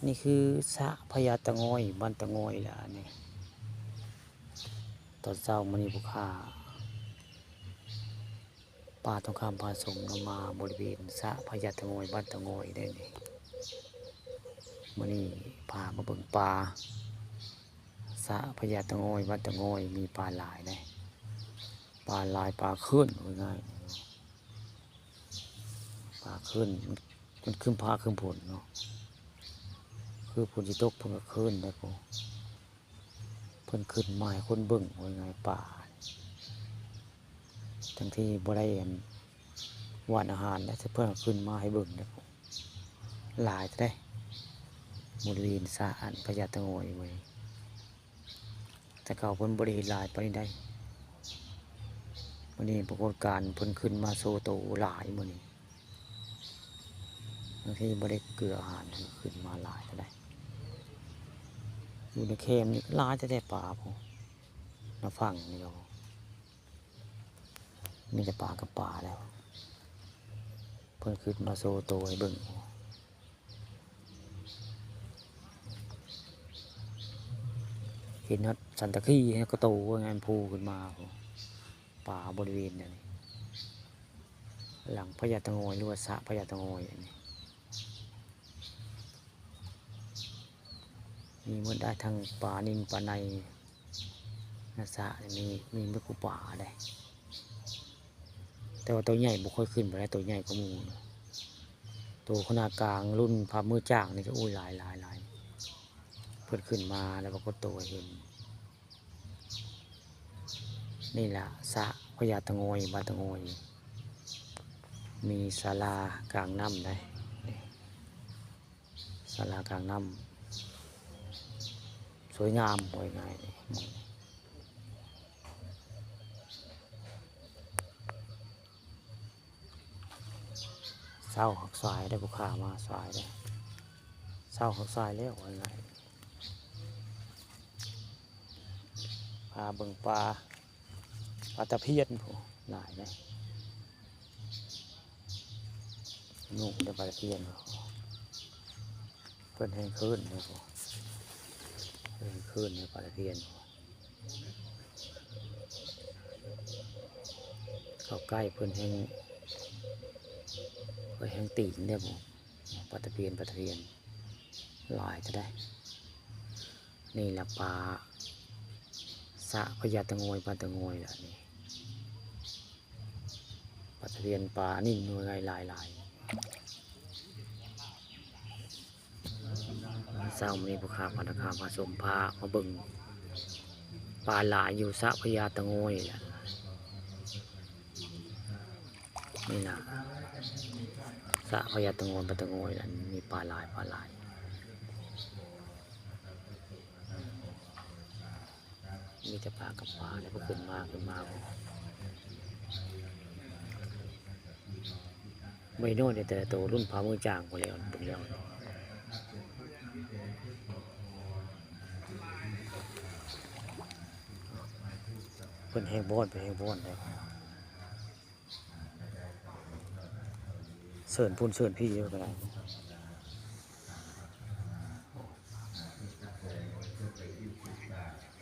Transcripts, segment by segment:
นี่คือสระพญาตะงอยบ้านตะงอยล่ะนี่ตอนเช้ามื้อนี้ผู้ค้าป่าทองคำผสมนำมาบริเวณสระพญาตะงอยบ้านตะงอยได้นี่มื้อนี้พามาเบิ่งปลาสระพญาตะงอยบ้านตะงอยมีปลาหลายได้ปลาหลายปลาขึ้นง่ายๆปลาขึ้นมันขึ้นพาขึ้นผลเนาะคือผลสิตกเพิ่นก็ขึ้นได้พอเพิ่นขึ้นมาให้คนเบิ่งว่าไงป่าทั้งที่บ่ได้หวานอาหารแล้วเพิ่นก็ขึ้นมาให้เบิ่งได้พอหลายได้บริเวณสระพญาตะงอยไว้แต่เก่าเพิ่นบ่ได้เฮ็ดหลายปานนี้ได้มื้อนี้ปรากฏการณ์เพิ่นขึ้นมาโซโตหลายมื้อนี้ทั้งที่บ่ได้เกลืออาหารขึ้นมาหลายได้อยู่ในเค็มนี่หลายแต่ปลาพอมาฟังนี่ก็มีแต่ปลากับปลาแล้วเพิ่นขึ้นมาโซโตให้เบิ่งเห็นว่าสันตะขี้ก็โตว่างานพูขึ้นมาป่าบริเวณนี้หลังพญาตะงอยหรือว่าสระพญาตะงอยนี่มีหมดได้ทั้งปลานิ่นปลาในสระมีเมื่อกูป่าได้แต่ว่าตัวใหญ่บุค่อยขึ้นไปได้ตัวใหญ่ก็มูตัวขนาดกลางรุ่นพามือจ้างนี่ก็อุ้ยหลายเพิ่นขึ้นมาแล้วก็โตเห็นนี่แหละสระพญาตะงอยบ้านตะงอยมีศาลากลางน้ำได้ศาลากลางน้ำสวยงามสวยง่ายเศร้าหักสายได้ผู้ค้ามาสายได้เศร้าหักสายแล้วว่าไงปลาเบิ่งปลาตะเพียนผู้หลายได้นุ่งได้ปลาตะเพียนเพิ่นแห้งขึ้นเลยผู้เพิ่นขึ้นในปลาตะเพียนเข้าใกล้เพิ่นแห้งตีนได้ผู้ปลาตะเพียนหลายจะได้นี่แหละปลาสระพญาตะงอยปลาตะงอยล่ะนี่ปลาตะเพียนปลานิ่นหน่วยหลายเศร้ามีผู้ค้าพันธคาผสมพามาเบิ่งปลาหลายอยู่สระพญาตะงอยล่ะนี่นะสระพญาตะงอยปลาตะงอยล่ะมีปลาหลายมีแต่ปลากับปลาแล้วก็ขึ้นมาไม่โน่นแต่ตัวรุ่นพามือจ้างไปแล้วเป็นแล้วเพิ่นแห้งบอนเลยเสิร์นพุ่นเสิร์นพี่เยอะไปแล้ว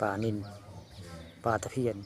ปลานิลปลาตะเพียน